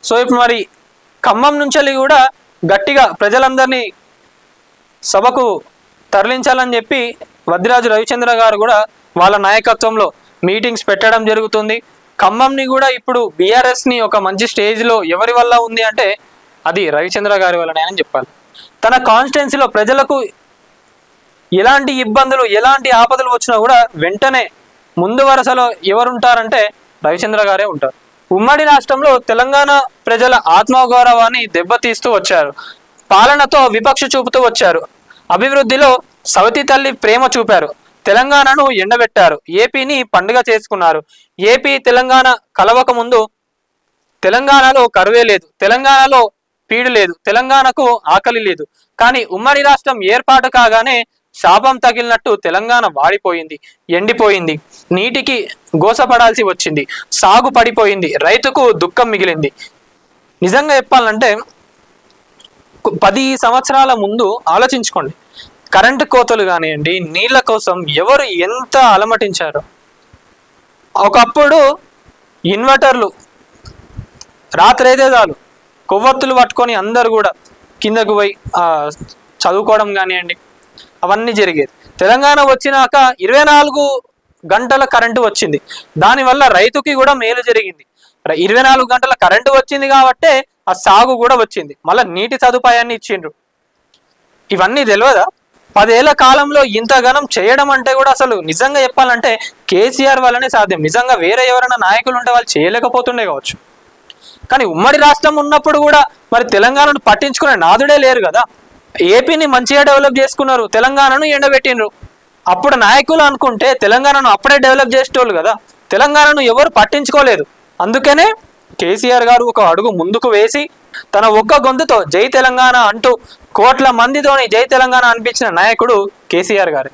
So ఇప్పుడు మరి ఖమ్మం నుంచి కూడా గట్టిగా ప్రజలందరినీ సభకు తరలించాలని చెప్పి వద్దిరాజు రవిచంద్ర గారు కూడా వాళ్ళ నాయకత్వంలో మీటింగ్స్ పెట్టడం జరుగుతుంది. ఖమ్మంని కూడా ఇప్పుడు బీఆర్ఎస్ని ఒక మంచి స్టేజ్లో ఎవరి వల్ల ఉంది అంటే అది రవిచంద్ర గారి వల్లనే అని చెప్పాలి. తన కాన్స్టిట్యున్సీలో ప్రజలకు ఎలాంటి ఇబ్బందులు ఎలాంటి ఆపదలు వచ్చినా కూడా వెంటనే ముందు వరుసలో ఎవరుంటారంటే రవిచంద్ర గారే ఉంటారు. ఉమ్మడి రాష్ట్రంలో తెలంగాణ ప్రజల ఆత్మగౌరవాన్ని దెబ్బతీస్తూ వచ్చారు. పాలనతో విపక్ష చూపుతూ వచ్చారు. అభివృద్ధిలో సవతి తల్లి ప్రేమ చూపారు. తెలంగాణను ఎండబెట్టారు. ఏపీని పండుగ చేసుకున్నారు. ఏపీ తెలంగాణ కలవక ముందు తెలంగాణలో కరువే లేదు, తెలంగాణలో పీడు లేదు, తెలంగాణకు ఆకలి లేదు. కానీ ఉమ్మడి రాష్ట్రం ఏర్పాటు కాగానే శాపం తగిలినట్టు తెలంగాణ వాడిపోయింది, ఎండిపోయింది, నీటికి గోసపడాల్సి వచ్చింది, సాగు పడిపోయింది, రైతుకు దుఃఖం మిగిలింది. నిజంగా చెప్పాలంటే 10 సంవత్సరాల ముందు ఆలోచించుకోండి, కరెంటు కోతలు కానివ్వండి, నీళ్ళ కోసం ఎవరు ఎంత అలమటించారో. ఒకప్పుడు ఇన్వర్టర్లు రాత్రి అయితే చాలు కొవ్వొత్తులు పట్టుకొని అందరు కూడా కిందకు పోయి చదువుకోవడం కానివ్వండి అవన్నీ జరిగేది. తెలంగాణ వచ్చినాక 24 గంటల కరెంటు వచ్చింది. దానివల్ల రైతుకి కూడా మేలు జరిగింది. 24 గంటల కరెంటు వచ్చింది కాబట్టే ఆ సాగు కూడా వచ్చింది. మళ్ళీ నీటి సదుపాయాన్ని ఇచ్చిండ్రు. ఇవన్నీ తెలియదా? 10 ఏళ్ల కాలంలో ఇంతగానం చేయడం అంటే కూడా అసలు నిజంగా చెప్పాలంటే కేసీఆర్ వల్లనే సాధ్యం. నిజంగా వేరే ఎవరైనా నాయకులు ఉంటే వాళ్ళు చేయలేకపోతుండే కావచ్చు. కానీ ఉమ్మడి రాష్ట్రం ఉన్నప్పుడు కూడా మరి తెలంగాణను పట్టించుకునే నాదుడే లేరు కదా. ఏపీని మంచిగా డెవలప్ చేసుకున్నారు, తెలంగాణను ఎండబెట్టినరు. అప్పుడు నాయకులు అనుకుంటే తెలంగాణను అప్పుడే డెవలప్ చేసేటోళ్ళు కదా. తెలంగాణను ఎవరు పట్టించుకోలేదు. అందుకనే కేసీఆర్ గారు ఒక అడుగు ముందుకు వేసి తన ఒక్క గొంతుతో జై తెలంగాణ అంటూ కోట్ల మందితోని జై తెలంగాణ అనిపించిన నాయకుడు కేసీఆర్ గారు.